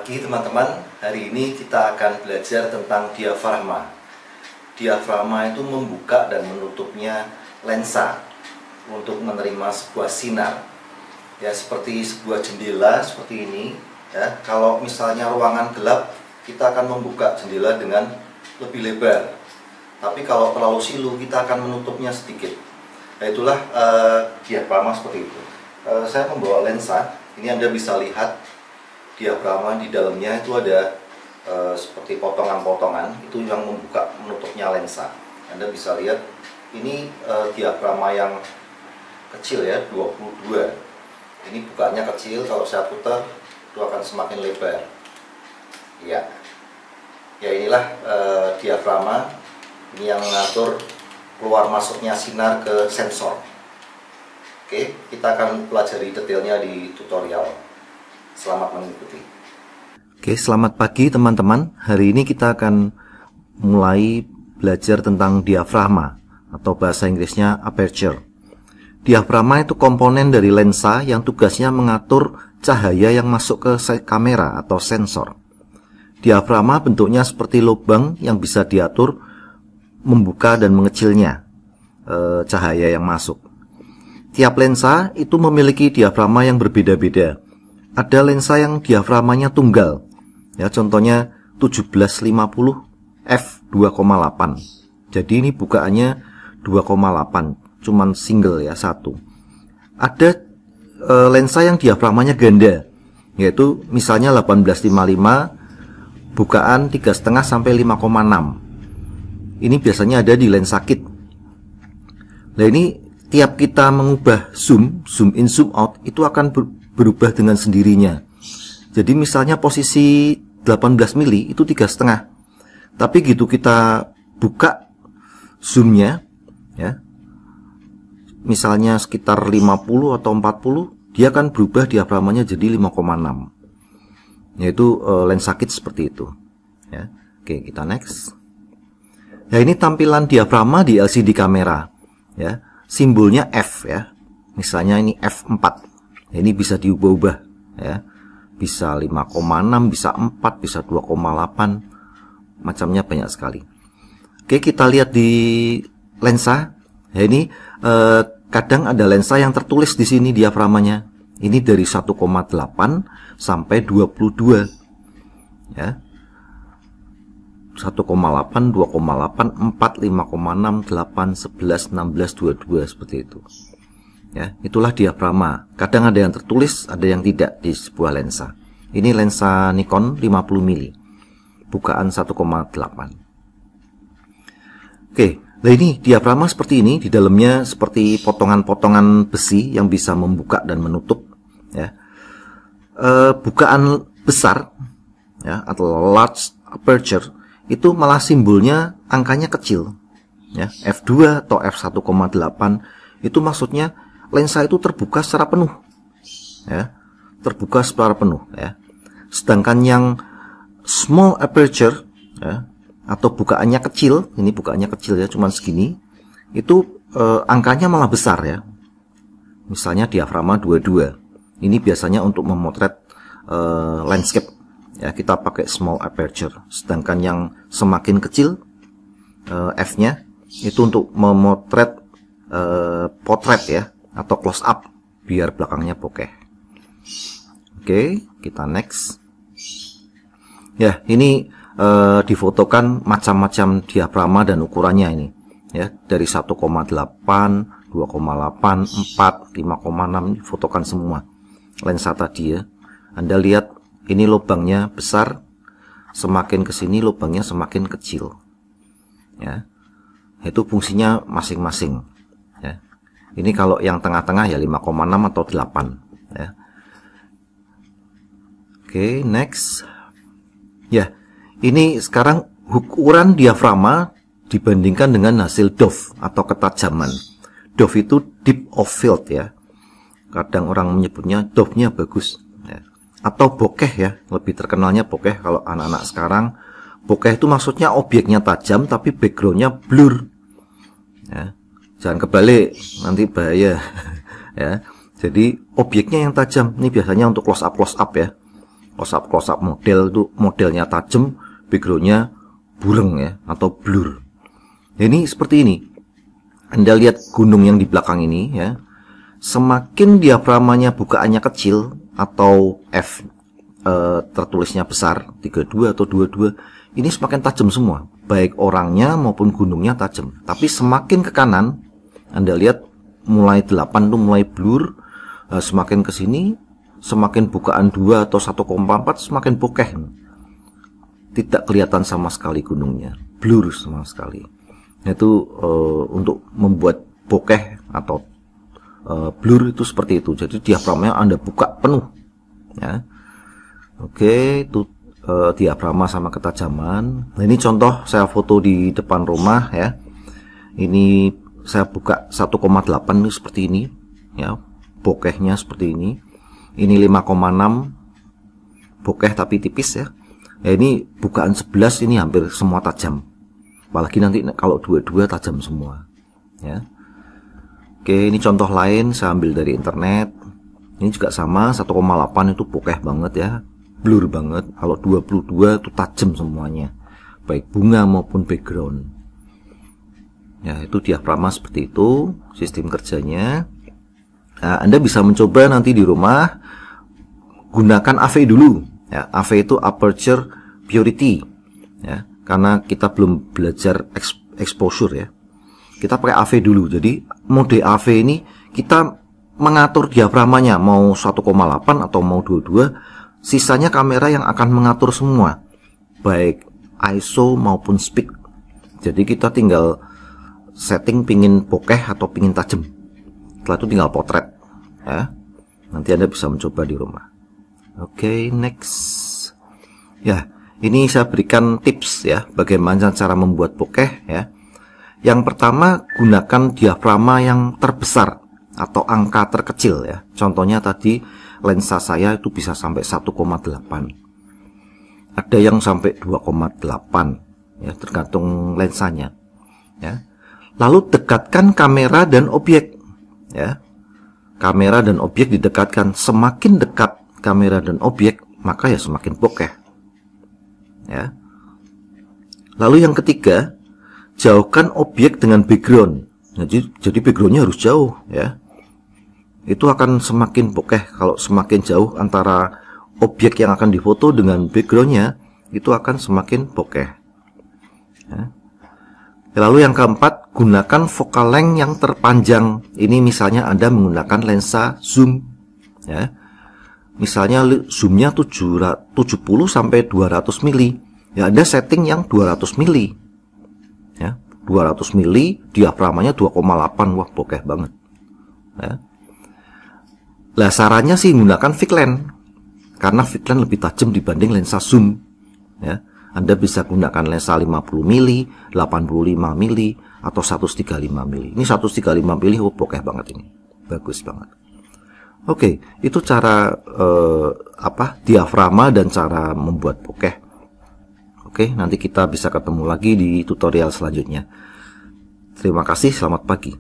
pagi teman-teman. Hari ini kita akan belajar tentang diafragma. Diafragma itu membuka dan menutupnya lensa untuk menerima sebuah sinar. Ya, seperti sebuah jendela seperti ini. Ya, kalau misalnya ruangan gelap, kita akan membuka jendela dengan lebih lebar. Tapi kalau terlalu silu, kita akan menutupnya sedikit. Nah, itulah diafragma seperti itu. Saya membawa lensa. Ini Anda bisa lihat diafragma di dalamnya itu ada seperti potongan-potongan itu yang membuka menutupnya lensa. Anda bisa lihat ini diafragma yang kecil ya, 22. Ini bukanya kecil, kalau saya putar itu akan semakin lebar. Ya, ya inilah diafragma. Ini yang mengatur keluar masuknya sinar ke sensor. Oke, kita akan pelajari detailnya di tutorial. Selamat mengikuti. Oke, selamat pagi teman-teman. Hari ini kita akan mulai belajar tentang diafragma atau bahasa Inggrisnya aperture. Diafragma itu komponen dari lensa yang tugasnya mengatur cahaya yang masuk ke kamera atau sensor. Diafragma bentuknya seperti lubang yang bisa diatur membuka dan mengecilnya cahaya yang masuk. Tiap lensa itu memiliki diafragma yang berbeda-beda. Ada lensa yang diafragmanya tunggal, ya contohnya 1750 f2,8. Jadi ini bukaannya 2,8, cuman single ya, satu. Ada lensa yang diafragmanya ganda, yaitu misalnya 1855 bukaan 3,5 sampai 5,6. Ini biasanya ada di lensa kit. Nah, ini tiap kita mengubah zoom in, zoom out, itu akan berubah dengan sendirinya. Jadi misalnya posisi 18 mili itu 3,5. Tapi gitu kita buka zoomnya, ya, misalnya sekitar 50 atau 40, dia akan berubah diafragmanya jadi 5,6. Yaitu lensa kit seperti itu. Ya. Oke, kita next. Nah, ini tampilan diafragma di LCD kamera. Ya, simbolnya F ya. Misalnya ini F4. Ini bisa diubah-ubah ya. Bisa 5,6, bisa 4, bisa 2,8. Macamnya banyak sekali. Oke, kita lihat di lensa. Ya, ini kadang ada lensa yang tertulis di sini diafragmanya. Ini dari 1,8 sampai 22. Ya. 1,8, 2,8, 4, 5,6, 8, 11, 16, 22 seperti itu. Ya, itulah diafragma. Kadang ada yang tertulis, ada yang tidak di sebuah lensa. Ini lensa Nikon 50 mili. Bukaan 1,8. Oke, nah ini diafragma seperti ini, di dalamnya seperti potongan-potongan besi yang bisa membuka dan menutup ya. Bukaan besar ya atau large aperture itu malah simbolnya angkanya kecil ya. F2 atau f1,8 itu maksudnya lensa itu terbuka secara penuh ya, terbuka secara penuh ya. Sedangkan yang small aperture ya, atau bukaannya kecil, ini bukaannya kecil ya, cuman segini, itu angkanya malah besar ya. Misalnya diafragma 22. Ini biasanya untuk memotret landscape ya, kita pakai small aperture. Sedangkan yang semakin kecil f-nya itu untuk memotret potret ya, atau close up biar belakangnya bokeh. Oke, kita next. Ya, ini difotokan macam-macam diafragma dan ukurannya ini ya, dari 1,8, 2,8, 4, 5,6 difotokan semua lensa tadi ya. Anda lihat ini lubangnya besar, semakin ke sini lubangnya semakin kecil. Ya. Itu fungsinya masing-masing ya. Ini kalau yang tengah-tengah ya 5,6 atau 8 ya. Oke, next. Ya, ini sekarang ukuran diafragma dibandingkan dengan hasil dove atau ketajaman. Dove itu deep of field ya. Kadang orang menyebutnya dove-nya bagus ya. Atau bokeh ya, lebih terkenalnya bokeh kalau anak-anak sekarang. Bokeh itu maksudnya objeknya tajam tapi backgroundnya blur ya. Jangan kebalik, nanti bahaya ya. Jadi objeknya yang tajam, ini biasanya untuk close up ya. close up model itu modelnya tajam, backgroundnya bureng ya, atau blur. Ini seperti ini. Anda lihat gunung yang di belakang ini ya, semakin diaframanya bukaannya kecil atau F tertulisnya besar 32 atau 22, ini semakin tajam semua, baik orangnya maupun gunungnya tajam. Tapi semakin ke kanan, Anda lihat mulai 8 tuh mulai blur, semakin ke sini semakin bukaan 2 atau 1,4 semakin bokeh. Tidak kelihatan sama sekali gunungnya, blur sama sekali. Itu untuk membuat bokeh atau blur itu seperti itu. Jadi diaframanya Anda buka penuh ya. Oke, itu diaframa sama ketajaman. Nah, ini contoh saya foto di depan rumah ya. Ini saya buka 1,8 ini seperti ini ya, bokehnya seperti ini. Ini 5,6 bokeh tapi tipis ya. Ya ini bukaan 11 ini hampir semua tajam. Apalagi nanti kalau 22 tajam semua ya. Oke, ini contoh lain saya ambil dari internet. Ini juga sama, 1,8 itu bokeh banget ya, blur banget. Kalau 22 itu tajam semuanya, baik bunga maupun background. Ya, itu diaframa seperti itu sistem kerjanya. Nah, Anda bisa mencoba nanti di rumah, gunakan AV dulu ya. AV itu aperture purity ya, karena kita belum belajar exposure ya. Kita pakai AV dulu. Jadi mode AV ini kita mengatur diaframanya mau 1,8 atau mau 22, sisanya kamera yang akan mengatur semua, baik ISO maupun speed. Jadi kita tinggal setting pingin bokeh atau pingin tajam. Setelah itu tinggal potret ya. Nanti Anda bisa mencoba di rumah. Oke, next. Ya, ini saya berikan tips ya, bagaimana cara membuat bokeh ya. Yang pertama, gunakan diaframa yang terbesar atau angka terkecil ya. Contohnya tadi lensa saya itu bisa sampai 1,8. Ada yang sampai 2,8 ya, tergantung lensanya ya. Lalu dekatkan kamera dan objek ya. Kamera dan objek didekatkan, semakin dekat kamera dan objek maka ya semakin bokeh ya. Lalu yang ketiga, jauhkan objek dengan background. Jadi backgroundnya harus jauh ya. Itu akan semakin bokeh. Kalau semakin jauh antara objek yang akan difoto dengan backgroundnya, itu akan semakin bokeh ya. Lalu yang keempat, gunakan focal length yang terpanjang. Ini misalnya Anda menggunakan lensa zoom ya. Misalnya zoomnya 70 sampai 200 mili ya, Anda setting yang 200 mili ya. 200 mili, diaframanya 2,8, wah bokeh banget ya. Lah sarannya sih menggunakan fixed lens, karena fixed lens lebih tajam dibanding lensa zoom ya. Anda bisa gunakan lensa 50 mili, 85 mili, atau 135 mili. Ini 135 mili, oh bokeh banget ini, bagus banget. Oke, itu cara diaframa dan cara membuat bokeh. Oke, nanti kita bisa ketemu lagi di tutorial selanjutnya. Terima kasih, selamat pagi.